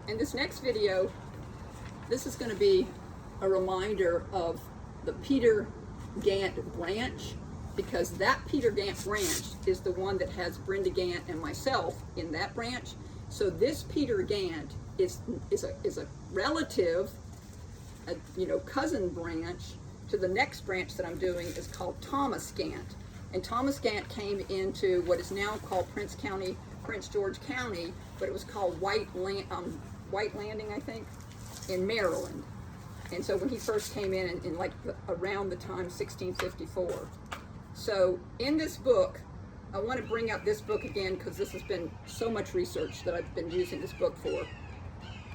in this next video, this is going to be a reminder of the Peter Gantt branch, because that Peter Gantt branch is the one that has Brenda Gantt and myself in that branch. So this Peter Gantt is a relative, cousin branch to the next branch that I'm doing is called Thomas Gantt. And Thomas Gantt came into what is now called Prince George County, but it was called White Landing, I think, in Maryland. And so when he first came in around the time 1654. So in this book, I want to bring out this book again because this has been so much research that I've been using this book for.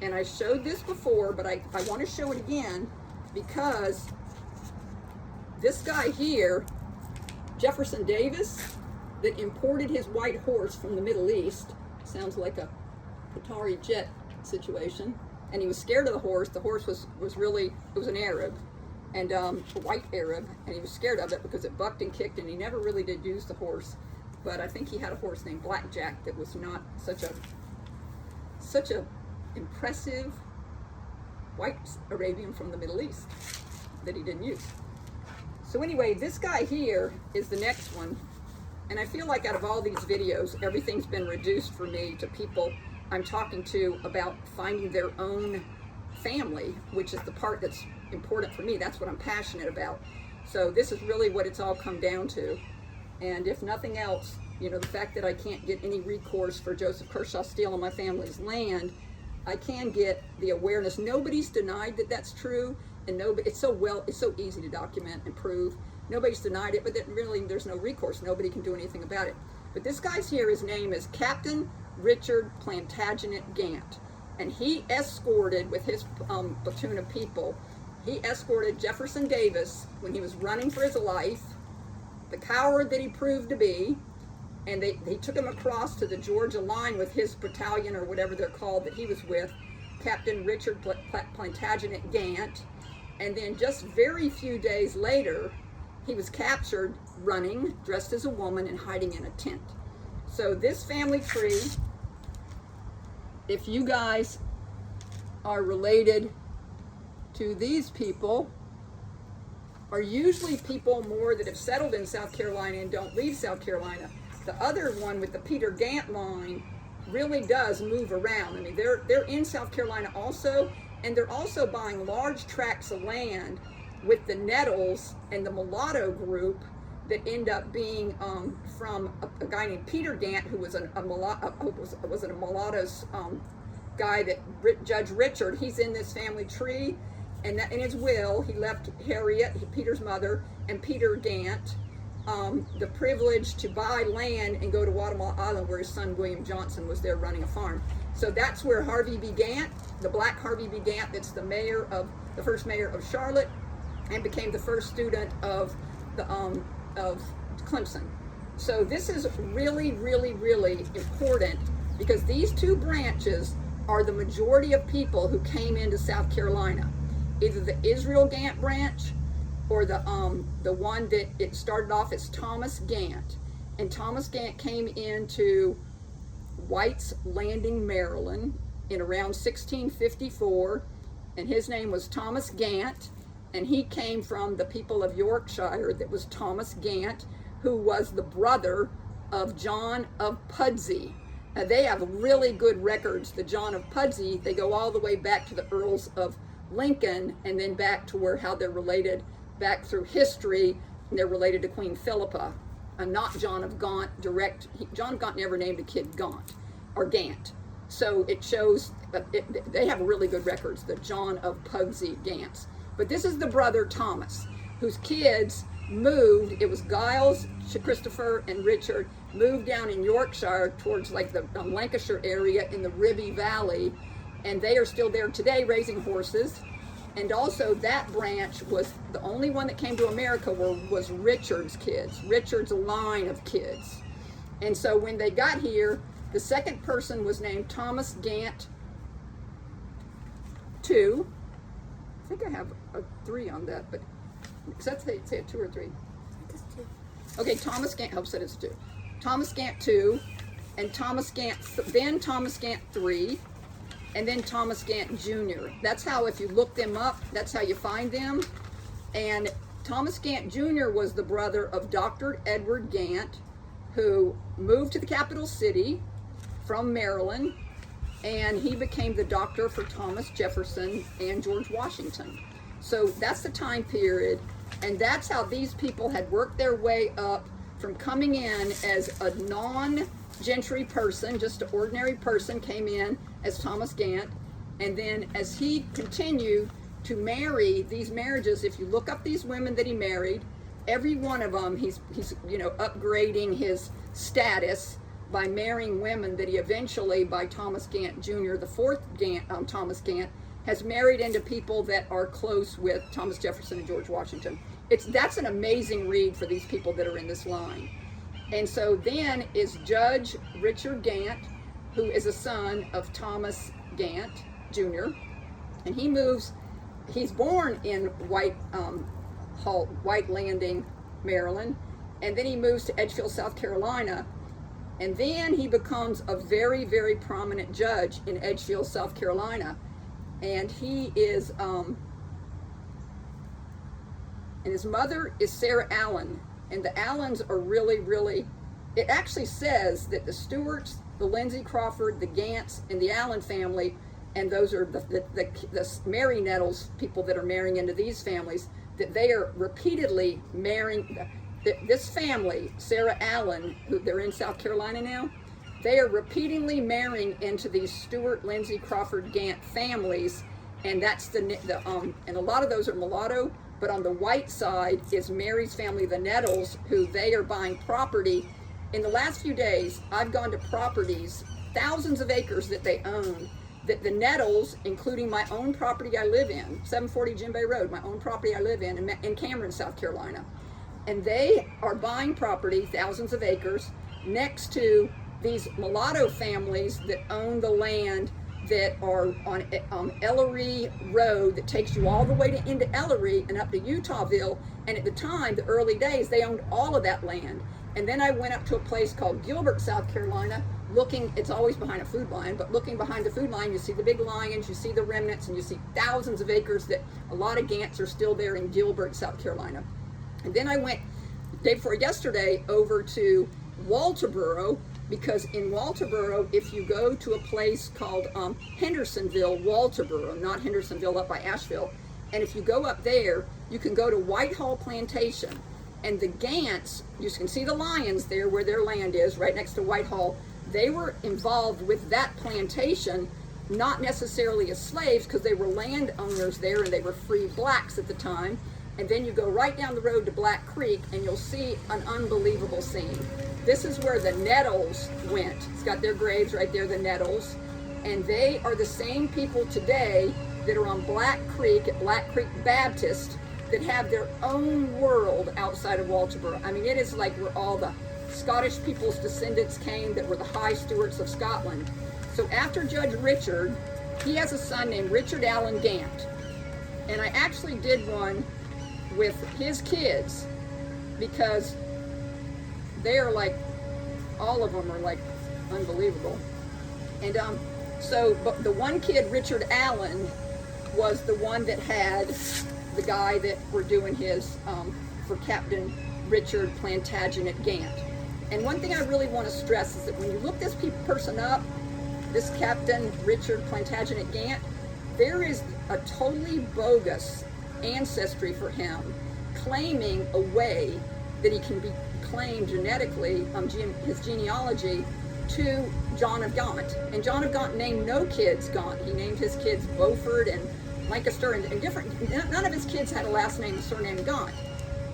And I showed this before, but I want to show it again because this guy here, Jefferson Davis, that imported his white horse from the Middle East, sounds like a Qatari jet situation, and he was scared of the horse. The horse was an Arab, and a white Arab, and he was scared of it because it bucked and kicked, and he never really did use the horse. But I think he had a horse named Blackjack that was not such a impressive white Arabian from the Middle East that he didn't use. So anyway, this guy here is the next one, and I feel like out of all these videos, everything's been reduced for me to people I'm talking to about finding their own family, which is the part that's important for me. That's what I'm passionate about. So this is really what it's all come down to. And if nothing else, the fact that I can't get any recourse for Joseph Kershaw stealing my family's land, I can get the awareness. Nobody's denied that that's true, and it's so easy to document and prove. Nobody's denied it, but there's no recourse. Nobody can do anything about it. But this guy's here, his name is Captain Richard Plantagenet Gantt, and he escorted, with his platoon of people, he escorted Jefferson Davis when he was running for his life, the coward that he proved to be, and they took him across to the Georgia line with his battalion, or whatever they're called, that he was with, Captain Richard Plantagenet Gantt. And then just very few days later, he was captured running, dressed as a woman, and hiding in a tent. So this family tree, if you guys are related to these people, are usually people more that have settled in South Carolina and don't leave South Carolina. The other one with the Peter Gantt line really does move around. I mean, they're in South Carolina also, and they're also buying large tracts of land with the Nettles and the mulatto group that end up being from a guy named Peter Gantt, who was a mulatto's guy that Judge Richard, he's in this family tree, and in his will, he left Harriet, Peter's mother, and Peter Gantt the privilege to buy land and go to Guatemala Island, where his son William Johnson was there running a farm. So that's where Harvey B. Gantt, the black Harvey B. Gantt, that's the first mayor of Charlotte, and became the first student of Clemson. So this is really, really, really important, because these two branches are the majority of people who came into South Carolina. Either the Israel Gantt branch or the one that it started off as Thomas Gantt. And Thomas Gantt came into White's Landing, Maryland in around 1654, and his name was Thomas Gantt, and he came from the people of Yorkshire. That was Thomas Gantt, who was the brother of John of Pudsey. Now, they have really good records. The John of Pudsey, they go all the way back to the Earls of Lincoln, and then back to how they're related back through history, and they're related to Queen Philippa, and not John of Gaunt direct. John of Gaunt never named a kid Gaunt or Gantt. So it shows they have really good records, the John of Pudsey Gants. But this is the brother Thomas, whose kids moved. It was Giles, Christopher, and Richard, moved down in Yorkshire towards the Lancashire area in the Ribby Valley, and they are still there today raising horses. And also that branch was the only one that came to America was Richard's kids, Richard's line of kids. And so when they got here, the second person was named Thomas Gantt II. I think I have a 3 on that, but does that say a 2 or 3? It's 2. Okay, Thomas Gantt, Hope said it's 2. Thomas Gantt II, and then Thomas Gantt III, and then Thomas Gantt Jr. That's how, if you look them up, that's how you find them. And Thomas Gantt Jr. was the brother of Dr. Edward Gantt, who moved to the capital city from Maryland, and he became the doctor for Thomas Jefferson and George Washington. So that's the time period, and that's how these people had worked their way up from coming in as a non-gentry person, just an ordinary person, came in as Thomas Gantt, and then as he continued to marry these marriages, if you look up these women that he married, every one of them, he's upgrading his status by marrying women that he eventually, by Thomas Gantt Jr., the fourth Gantt, Thomas Gantt, has married into people that are close with Thomas Jefferson and George Washington. That's an amazing read for these people that are in this line. And so then is Judge Richard Gantt, who is a son of Thomas Gantt Jr., and he's born in White Landing, Maryland, and then he moves to Edgefield, South Carolina, and then he becomes a very, very prominent judge in Edgefield, South Carolina, and he is, and his mother is Sarah Allen, and the Allens are really, really, it actually says that the Stewarts, the Lindsay Crawford, the Gantts, and the Allen family, and those are the Mary Nettles, people that are marrying into these families, that they are repeatedly marrying, this family, Sarah Allen, who they're in South Carolina now, they are repeatedly marrying into these Stewart, Lindsay, Crawford, Gantt families, and that's and a lot of those are mulatto, but on the white side is Mary's family, the Nettles, who they are buying property. In the last few days, I've gone to properties, thousands of acres that they own, that the Nettles, including my own property I live in, 740 Jim Bay Road, my own property I live in Cameron, South Carolina. And they are buying property, thousands of acres, next to these mulatto families that own the land that are on Ellery Road that takes you all the way into Ellery and up to Utahville. And at the time, the early days, they owned all of that land. And then I went up to a place called Gilbert, South Carolina, it's always behind a food line, but looking behind the food line, you see the big lions, you see the remnants, and you see thousands of acres that a lot of Gantts are still there in Gilbert, South Carolina. And then I went, day before yesterday, over to Walterboro, because in Walterboro, if you go to a place called Hendersonville, Walterboro, not Hendersonville up by Asheville, and if you go up there, you can go to Whitehall Plantation. And the Gantts, you can see the lions there where their land is, right next to Whitehall. They were involved with that plantation, not necessarily as slaves, because they were landowners there and they were free blacks at the time. And then you go right down the road to Black Creek and you'll see an unbelievable scene. This is where the Nettles went. It's got their graves right there, the Nettles. And they are the same people today that are on Black Creek at Black Creek Baptist that have their own world outside of Walterboro. I mean, it is like where all the Scottish people's descendants came that were the High Stewarts of Scotland. So after Judge Richard, he has a son named Richard Allen Gantt. And I actually did one with his kids because they are like, all of them are like unbelievable. And but the one kid, Richard Allen, was the one that had the guy that we're doing his for Captain Richard Plantagenet Gantt. And one thing I really want to stress is that when you look this person up, this Captain Richard Plantagenet Gantt, there is a totally bogus ancestry for him, claiming a way that he can be claimed genetically, his genealogy, to John of Gaunt. And John of Gaunt named no kids Gaunt. He named his kids Beaufort and Lancaster and different. None of his kids had a last name, a surname Gaunt.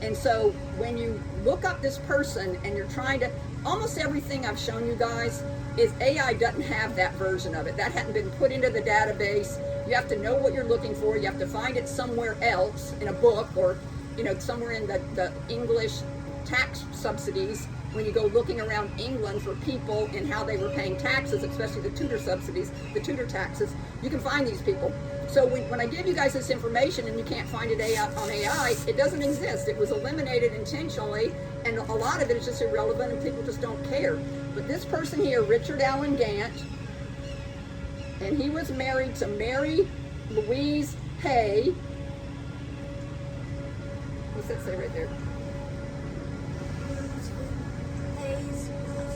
And so when you look up this person and you're trying to, almost everything I've shown you guys is AI doesn't have that version of it. That hadn't been put into the database. You have to know what you're looking for. You have to find it somewhere else in a book or, somewhere in the English tax subsidies. When you go looking around England for people and how they were paying taxes, especially the Tudor subsidies, the Tudor taxes, you can find these people. So when I give you guys this information and you can't find it on AI, it doesn't exist. It was eliminated intentionally, and a lot of it is just irrelevant and people just don't care. But this person here, Richard Allen Gantt, And he was married to Mary Louise Hay. What's that say right there?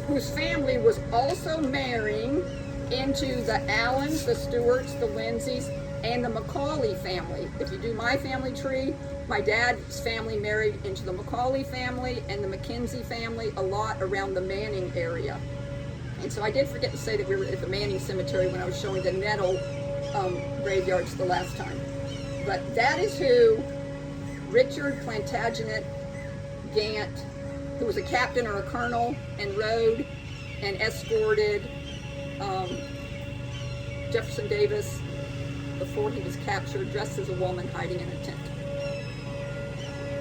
Whose family was also marrying into the Allens, the Stewarts, the Lindsays, and the Macaulay family. If you do my family tree, my dad's family married into the Macaulay family and the Mackenzie family a lot around the Manning area. And so I did forget to say that we were at the Manning Cemetery when I was showing the Nettle graveyards the last time. But that is who Richard Plantagenet Gantt, who was a captain or a colonel and rode and escorted Jefferson Davis before he was captured, dressed as a woman hiding in a tent.